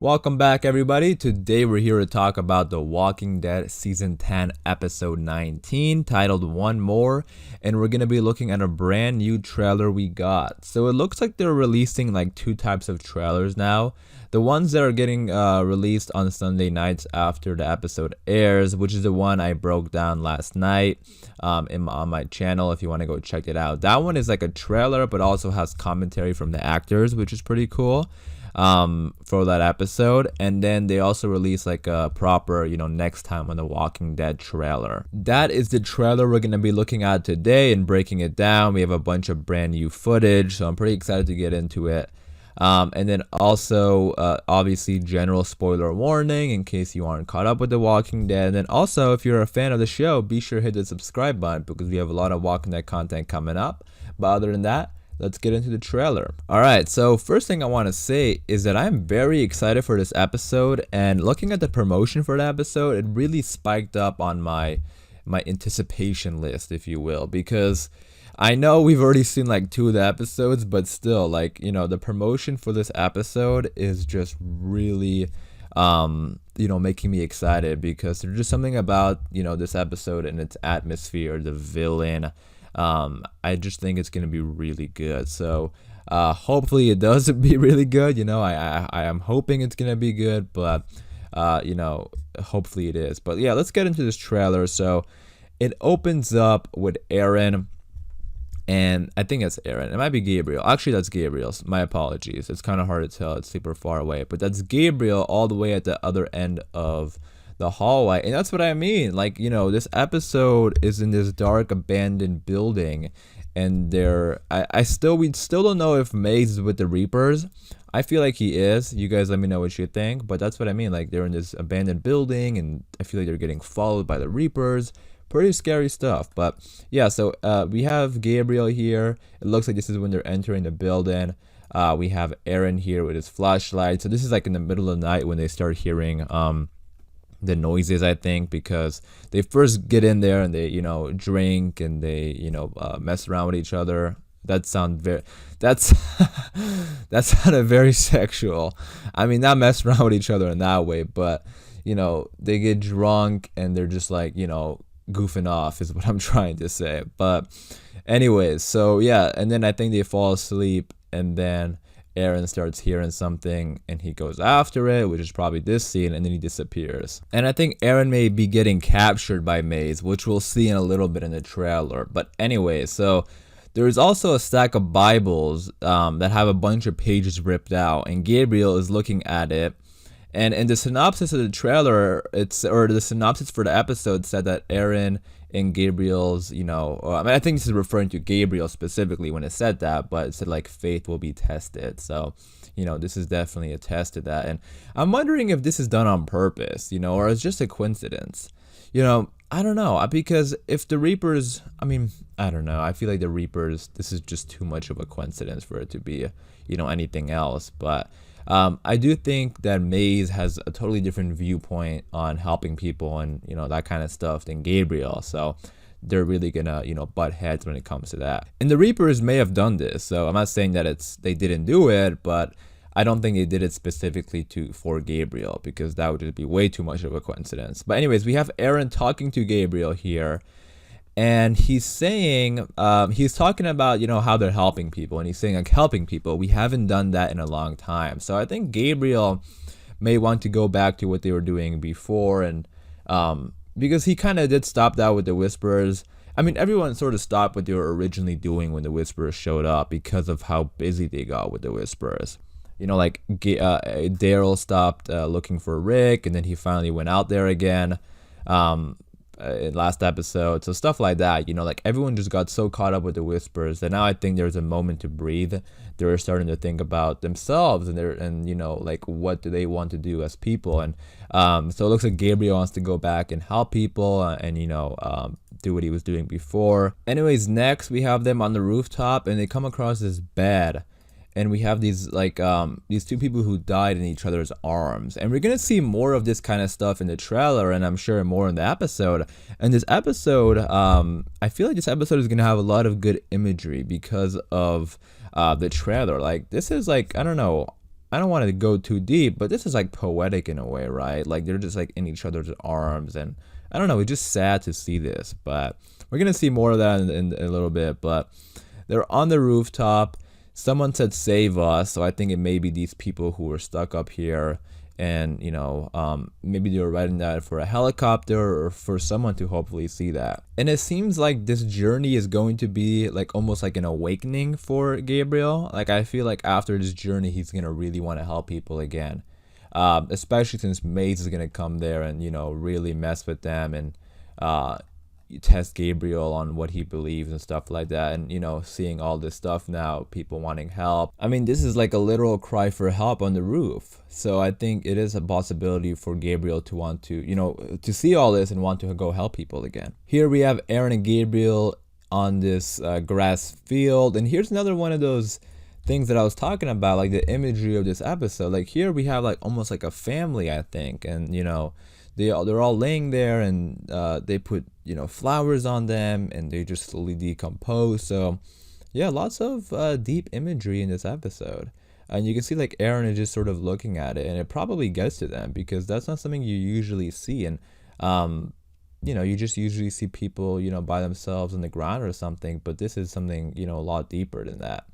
Welcome back, everybody. Today we're here to talk about The Walking Dead Season 10, Episode 19, titled One More, and we're going to be looking at a brand new trailer we got. So it looks like they're releasing like two types of trailers now. The ones that are getting released on Sunday nights after the episode airs, which is the one I broke down last night on my channel if you want to go check it out. That one is like a trailer but also has commentary from the actors, which is pretty cool for that episode. And then they also release like a proper next time on the Walking Dead trailer. That is the trailer we're going to be looking at today and breaking it down. We have a bunch of brand new footage, so I'm pretty excited to get into it. And then also obviously general spoiler warning in case you aren't caught up with The Walking Dead. And then also, if you're a fan of the show, be sure to hit the subscribe button because we have a lot of Walking Dead content coming up. But other than that, let's get into the trailer. Alright, so first thing I want to say is that I'm very excited for this episode, and looking at the promotion for the episode, it really spiked up on my anticipation list, if you will, because I know we've already seen like two of the episodes, but still, like, the promotion for this episode is just really making me excited because there's just something about this episode and its atmosphere, the villain. I just think it's gonna be really good. So hopefully it does be really good. I am hoping it's gonna be good, but hopefully it is. But yeah, let's get into this trailer. So it opens up with Aaron, and I think it's Aaron. It might be Gabriel. Actually, that's Gabriel's. My apologies. It's kind of hard to tell. It's super far away, but that's Gabriel all the way at the other end of the hallway. And that's what I mean. Like, this episode is in this dark abandoned building, and we still don't know if Maze is with the Reapers. I feel like he is. You guys let me know what you think, but that's what I mean. Like, they're in this abandoned building, and I feel like they're getting followed by the Reapers. Pretty scary stuff. But yeah, so we have Gabriel here. It looks like this is when they're entering the building. We have Aaron here with his flashlight. So this is like in the middle of the night when they start hearing the noises, I think, because they first get in there and they drink and they mess around with each other. That sounded very sexual. I mean, not mess around with each other in that way, but they get drunk and they're just like goofing off is what I'm trying to say. But anyways, so yeah, and then I think they fall asleep, and then Aaron starts hearing something and he goes after it, which is probably this scene, and then he disappears. And I think Aaron may be getting captured by Maze, which we'll see in a little bit in the trailer. But anyway, so there's also a stack of Bibles that have a bunch of pages ripped out, and Gabriel is looking at it. And in the synopsis of the trailer, the synopsis for the episode said that Aaron and Gabriel's, I think this is referring to Gabriel specifically when it said that, but it said like faith will be tested. So, this is definitely a test to that. And I'm wondering if this is done on purpose, or it's just a coincidence. I don't know, because if the Reapers, I don't know. I feel like the Reapers, this is just too much of a coincidence for it to be, anything else. But I do think that Maze has a totally different viewpoint on helping people and that kind of stuff than Gabriel, so they're really gonna butt heads when it comes to that. And the Reapers may have done this, so I'm not saying that they didn't do it, but I don't think they did it specifically for Gabriel, because that would just be way too much of a coincidence. But anyways, we have Aaron talking to Gabriel here. And he's saying, he's talking about, how they're helping people. And he's saying, like, helping people, we haven't done that in a long time. So I think Gabriel may want to go back to what they were doing before. And because he kind of did stop that with the Whisperers. I mean, everyone sort of stopped what they were originally doing when the Whisperers showed up because of how busy they got with the Whisperers. Like Daryl stopped looking for Rick, and then he finally went out there again. Last episode, so stuff like that, like everyone just got so caught up with the Whispers that now I think there's a moment to breathe. They're starting to think about themselves and like what do they want to do as people. And so it looks like Gabriel wants to go back and help people and do what he was doing before. Anyways, next we have them on the rooftop, and they come across this bed. And we have these these two people who died in each other's arms, and we're gonna see more of this kind of stuff in the trailer, and I'm sure more in the episode. And this episode, I feel like this episode is gonna have a lot of good imagery because of the trailer. Like, this is like, I don't know, I don't want to go too deep, but this is like poetic in a way, right? Like they're just like in each other's arms, and I don't know, it's just sad to see this, but we're gonna see more of that in a little bit. But they're on the rooftop. Someone said save us, so I think it may be these people who were stuck up here, and maybe they were writing that for a helicopter or for someone to hopefully see that. And it seems like this journey is going to be like almost like an awakening for Gabriel. Like I feel like after this journey he's gonna really want to help people again, especially since Maze is gonna come there and really mess with them and test Gabriel on what he believes and stuff like that. And seeing all this stuff now, people wanting help. I mean, this is like a literal cry for help on the roof. So I think it is a possibility for Gabriel to want to to see all this and want to go help people again. Here we have Aaron and Gabriel on this grass field, and here's another one of those things that I was talking about, like the imagery of this episode. Like here we have like almost like a family, I think, and they're all laying there, and they put flowers on them, and they just slowly decompose. So yeah, lots of deep imagery in this episode, and you can see like Aaron is just sort of looking at it, and it probably gets to them because that's not something you usually see. And you just usually see people by themselves on the ground or something, but this is something a lot deeper than that.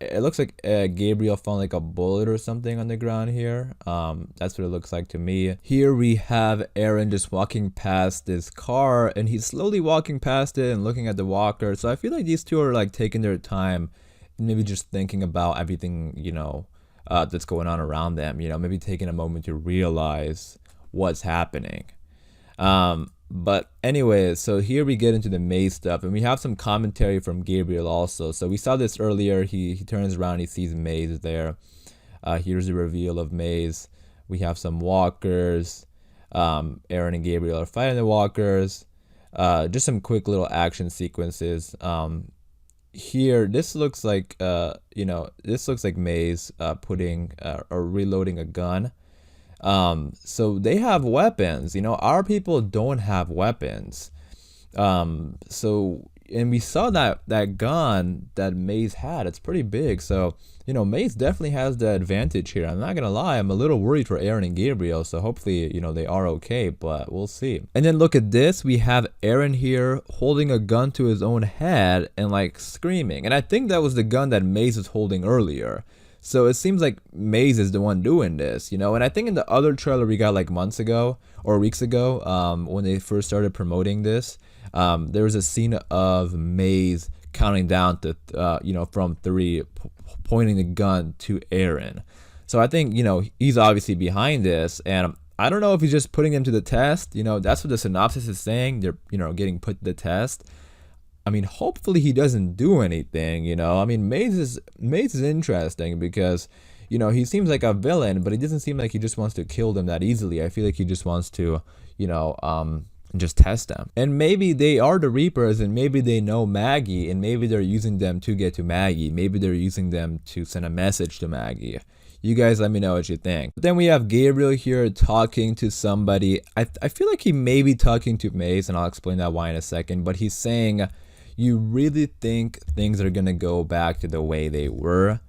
It looks like Gabriel found like a bullet or something on the ground here. That's what it looks like to me. Here we have Aaron just walking past this car, and he's slowly walking past it and looking at the walker. So I feel like these two are like taking their time, maybe just thinking about everything that's going on around them. Maybe taking a moment to realize what's happening. But anyways, so here we get into the Maze stuff, and we have some commentary from Gabriel also. So we saw this earlier. He turns around, he sees Maze there. Here's the reveal of Maze. We have some walkers. Aaron and Gabriel are fighting the walkers. Just some quick little action sequences. Here, this looks like Maze putting or reloading a gun. So they have weapons. Our people don't have weapons. And we saw that gun that Maze had. It's pretty big. So Maze definitely has the advantage here. I'm not gonna lie, I'm a little worried for Aaron and Gabriel, so hopefully they are okay, but we'll see. And then look at this. We have Aaron here holding a gun to his own head and like screaming, and I think that was the gun that Maze was holding earlier. So it seems like Maze is the one doing this, and I think in the other trailer we got like months ago or weeks ago, when they first started promoting this, there was a scene of Maze counting down to, from 3, pointing the gun to Aaron. So I think, he's obviously behind this, and I don't know if he's just putting them to the test. That's what the synopsis is saying. They're, getting put to the test. I mean, hopefully he doesn't do anything, I mean, Maze is interesting because, he seems like a villain, but he doesn't seem like he just wants to kill them that easily. I feel like he just wants to, just test them. And maybe they are the Reapers, and maybe they know Maggie, and maybe they're using them to get to Maggie. Maybe they're using them to send a message to Maggie. You guys let me know what you think. But then we have Gabriel here talking to somebody. I feel like he may be talking to Maze, and I'll explain that why in a second, but he's saying, you really think things are gonna go back to the way they were?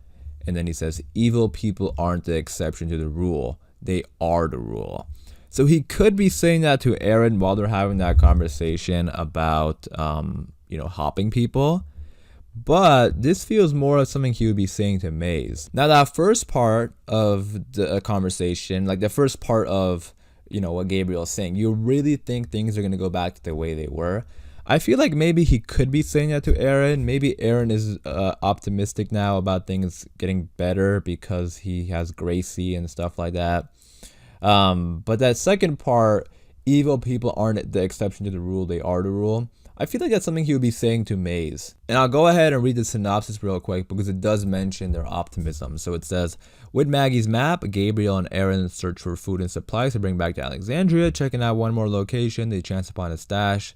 And then he says, evil people aren't the exception to the rule. They are the rule. So he could be saying that to Aaron while they're having that conversation about, hopping people. But this feels more of something he would be saying to Maze. Now that first part of the conversation, like the first part of, what Gabriel is saying, you really think things are gonna go back to the way they were? I feel like maybe he could be saying that to Aaron. Maybe Aaron is optimistic now about things getting better because he has Gracie and stuff like that. But that second part, evil people aren't the exception to the rule, they are the rule. I feel like that's something he would be saying to Maze. And I'll go ahead and read the synopsis real quick because it does mention their optimism. So it says, with Maggie's map, Gabriel and Aaron search for food and supplies to bring back to Alexandria. Checking out one more location, they chance upon a stash.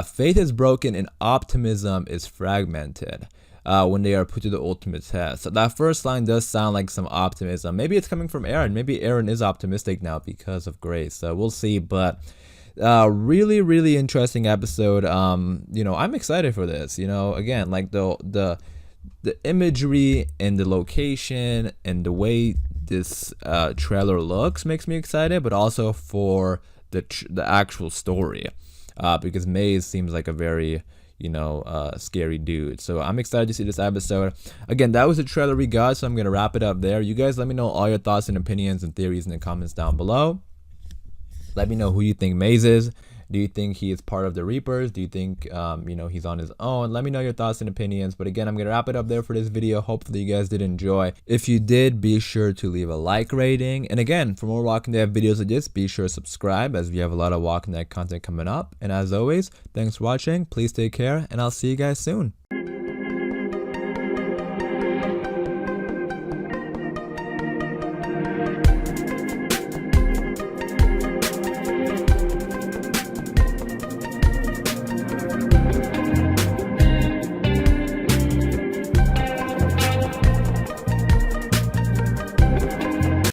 Faith is broken and optimism is fragmented when they are put to the ultimate test. So that first line does sound like some optimism. Maybe it's coming from Aaron. Maybe Aaron is optimistic now because of Grace. So we'll see. But really, really interesting episode. I'm excited for this. Again, like the the imagery and the location and the way this trailer looks makes me excited, but also for the actual story, because Maze seems like a very scary dude. So I'm excited to see this episode. Again, that was the trailer we got, so I'm gonna wrap it up there. You guys let me know all your thoughts and opinions and theories in the comments down below. Let me know who you think Maze is. Do you think he is part of the Reapers? Do you think he's on his own? Let me know your thoughts and opinions. But again, I'm gonna wrap it up there for this video. Hopefully you guys did enjoy. If you did, be sure to leave a like rating. And again, for more Walking Dead videos like this, be sure to subscribe, as we have a lot of Walking Dead content coming up. And as always, thanks for watching. Please take care, and I'll see you guys soon.